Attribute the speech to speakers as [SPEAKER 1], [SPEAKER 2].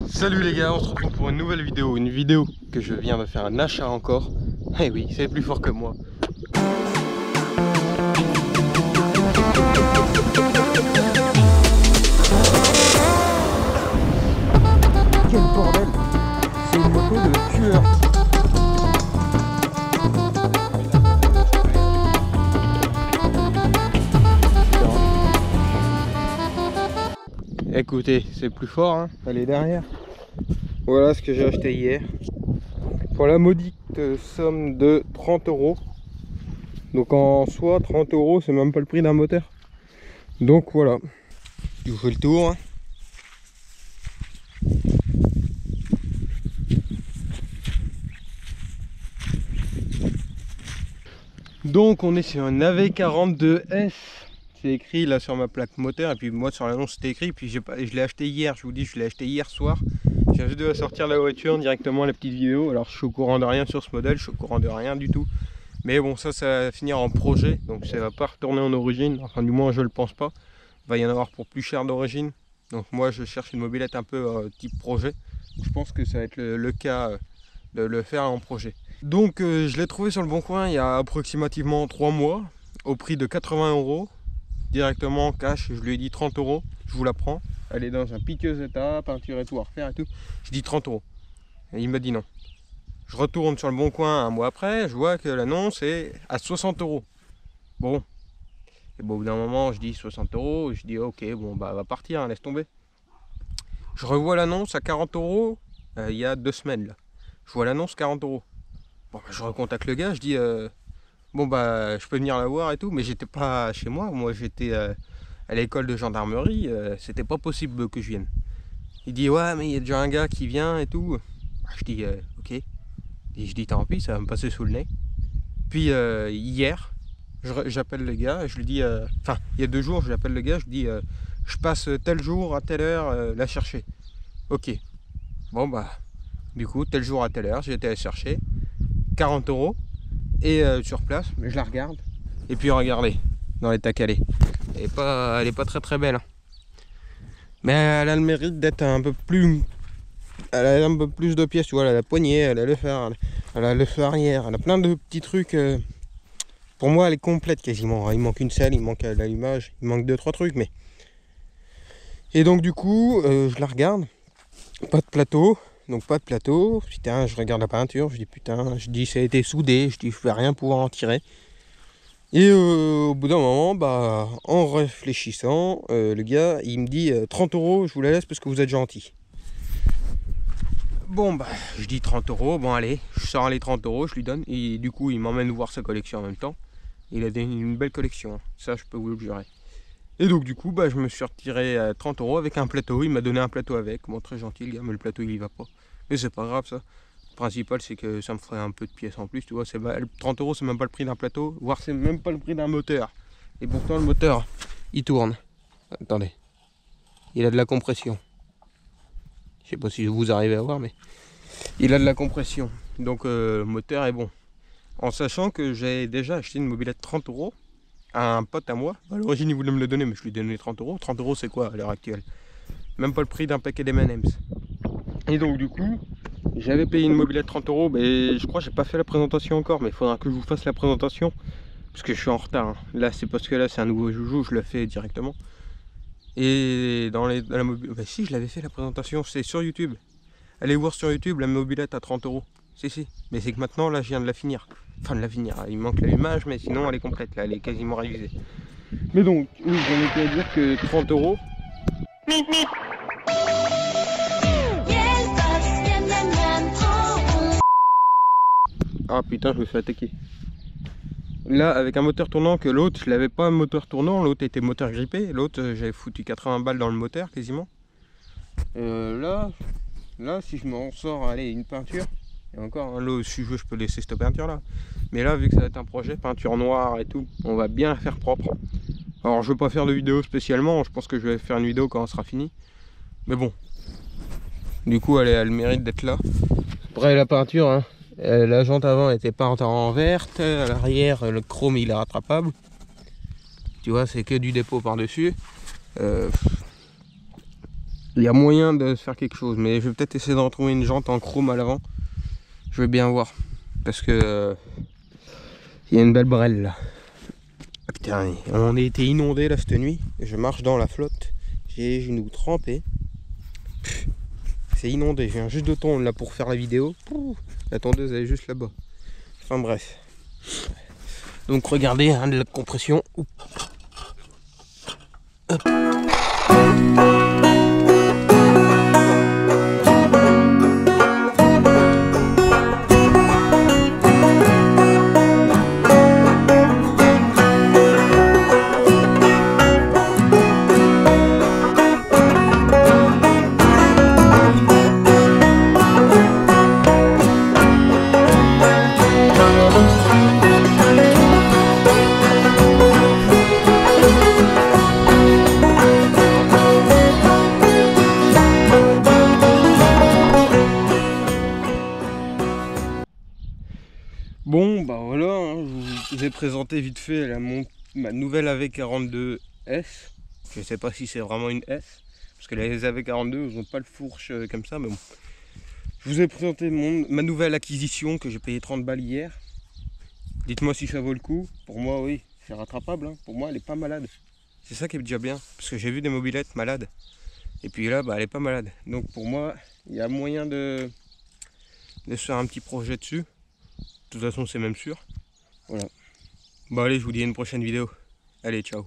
[SPEAKER 1] Salut les gars, on se retrouve pour une nouvelle vidéo, que je viens de faire un achat encore. Eh oui, c'est plus fort que moi.
[SPEAKER 2] Quel bordel! C'est une moto de tueur!
[SPEAKER 1] Écoutez, c'est plus fort, hein. Elle est derrière. Voilà ce que j'ai acheté hier. Pour la maudite somme de 30 €. Donc en soi, 30 €, c'est même pas le prix d'un moteur. Donc voilà. Je vous fais le tour. Donc on est sur un AV42S. C'est écrit là sur ma plaque moteur, et puis moi sur l'annonce c'était écrit, puis je l'ai acheté hier, je vous dis, je l'ai acheté hier soir. J'ai juste de sortir la voiture directement la petite vidéo. Alors je suis au courant de rien sur ce modèle, je suis au courant de rien du tout. Mais bon, ça va finir en projet, donc ça va pas retourner en origine, enfin du moins je le pense pas. Il va y en avoir pour plus cher d'origine. Donc moi je cherche une mobilette un peu type projet. Je pense que ça va être le cas de le faire en projet. Donc je l'ai trouvé sur le bon coin il y a approximativement 3 mois, au prix de 80 €. Directement en cash, je lui ai dit 30 €, je vous la prends. Elle est dans un piteux état, peinture et tout à refaire et tout. Je dis 30 €. Et il m'a dit non. Je retourne sur le bon coin un mois après, je vois que l'annonce est à 60 €. Bon. Et bon, au bout d'un moment, je dis 60 €, je dis ok, bon bah va partir, hein, laisse tomber. Je revois l'annonce à 40 € il y a 2 semaines là. Je vois l'annonce 40 €. Bon, bah, je recontacte le gars, je dis bon bah je peux venir la voir et tout, mais j'étais pas chez moi j'étais à l'école de gendarmerie, c'était pas possible que je vienne. Il dit ouais mais il y a déjà un gars qui vient et tout. Je dis ok, et je dis tant pis, ça va me passer sous le nez. Puis hier j'appelle le gars, je lui dis enfin il y a 2 jours j'appelle le gars, je lui dis je passe tel jour à telle heure la chercher. Ok, bon bah du coup tel jour à telle heure j'ai été la chercher, 40 € et sur place, je la regarde et puis regardez dans l'état qu'elle est. Elle est pas très belle, hein. Mais elle a le mérite d'être un peu plus, elle a un peu plus de pièces, tu vois. Elle a la poignée, elle a le fer, elle a le feu arrière, elle a plein de petits trucs. Pour moi elle est complète quasiment. Il manque une selle, il manque l'allumage, il manque 2-3 trucs, mais et donc du coup je la regarde, pas de plateau. Donc pas de plateau, putain, je regarde la peinture, je dis putain, je dis ça a été soudé, je dis je vais rien pouvoir en tirer. Et au bout d'un moment, bah, en réfléchissant, le gars il me dit 30 €, je vous la laisse parce que vous êtes gentil. Bon bah je dis 30 €, bon allez, je sors les 30 €, je lui donne, et du coup il m'emmène voir sa collection en même temps. Il a une belle collection, ça je peux vous le jurer. Et donc du coup bah je me suis retiré à 30 € avec un plateau, il m'a donné un plateau avec, bon très gentil le gars, mais le plateau il y va pas. Mais c'est pas grave ça, le principal c'est que ça me ferait un peu de pièces en plus, tu vois, 30 € c'est même pas le prix d'un plateau, voire c'est même pas le prix d'un moteur. Et pourtant le moteur, il tourne. Attendez, il a de la compression. Je sais pas si vous arrivez à voir, mais il a de la compression, donc le moteur est bon. En sachant que j'ai déjà acheté une mobilette 30 € à un pote à moi. À l'origine il voulait me le donner, mais je lui ai donné 30 €. 30 € c'est quoi à l'heure actuelle? Même pas le prix d'un paquet d'M&M's. Et donc du coup j'avais payé une mobilette 30 €, mais je crois que j'ai pas fait la présentation encore, mais il faudra que je vous fasse la présentation parce que je suis en retard, hein. Là c'est parce que là c'est un nouveau joujou, je le fais directement. Et dans la mobilette, bah, si je l'avais fait la présentation, c'est sur YouTube. Allez voir sur YouTube la mobilette à 30 €. Si, mais c'est que maintenant là je viens de la finir. Enfin de la finir, il manque l'allumage, mais sinon elle est complète, là elle est quasiment révisée. Mais donc, oui, j'en étais à dire que 30 €. Ah putain, je me fais attaquer. Là avec un moteur tournant, que l'autre je l'avais pas un moteur tournant, l'autre était moteur grippé, l'autre j'avais foutu 80 balles dans le moteur quasiment. Là si je m'en sors, allez, une peinture, et encore hein, là si je veux je peux laisser cette peinture là, mais là vu que ça va être un projet peinture noire et tout, on va bien la faire propre. Alors je veux pas faire de vidéo spécialement, je pense que je vais faire une vidéo quand elle sera finie, mais bon, du coup elle a le mérite d'être là. Après la peinture, hein, la jante avant était peinte en verte, à l'arrière le chrome il est rattrapable, tu vois, c'est que du dépôt par dessus. Il y a moyen de se faire quelque chose, mais je vais peut-être essayer de retrouver une jante en chrome à l'avant. Je vais bien voir, parce que il y a une belle brêle là. Ah, putain, on a été inondé là cette nuit. Je marche dans la flotte, j'ai les genoux trempés. C'est inondé, je viens juste de tondre là pour faire la vidéo. La tondeuse elle est juste là-bas. Enfin bref. Donc regardez hein, de la compression. Hop. Bon bah voilà, hein, je vous ai présenté vite fait ma nouvelle AV42S. Je sais pas si c'est vraiment une S, parce que les AV42 ils n'ont pas le fourche comme ça, mais bon. Je vous ai présenté ma nouvelle acquisition que j'ai payé 30 balles hier. Dites-moi si ça vaut le coup. Pour moi oui, c'est rattrapable, hein. Pour moi elle est pas malade. C'est ça qui est déjà bien, parce que j'ai vu des mobylettes malades. Et puis là bah, elle est pas malade. Donc pour moi il y a moyen de se faire un petit projet dessus. De toute façon c'est même sûr. Voilà. Bon allez, je vous dis à une prochaine vidéo. Allez, ciao.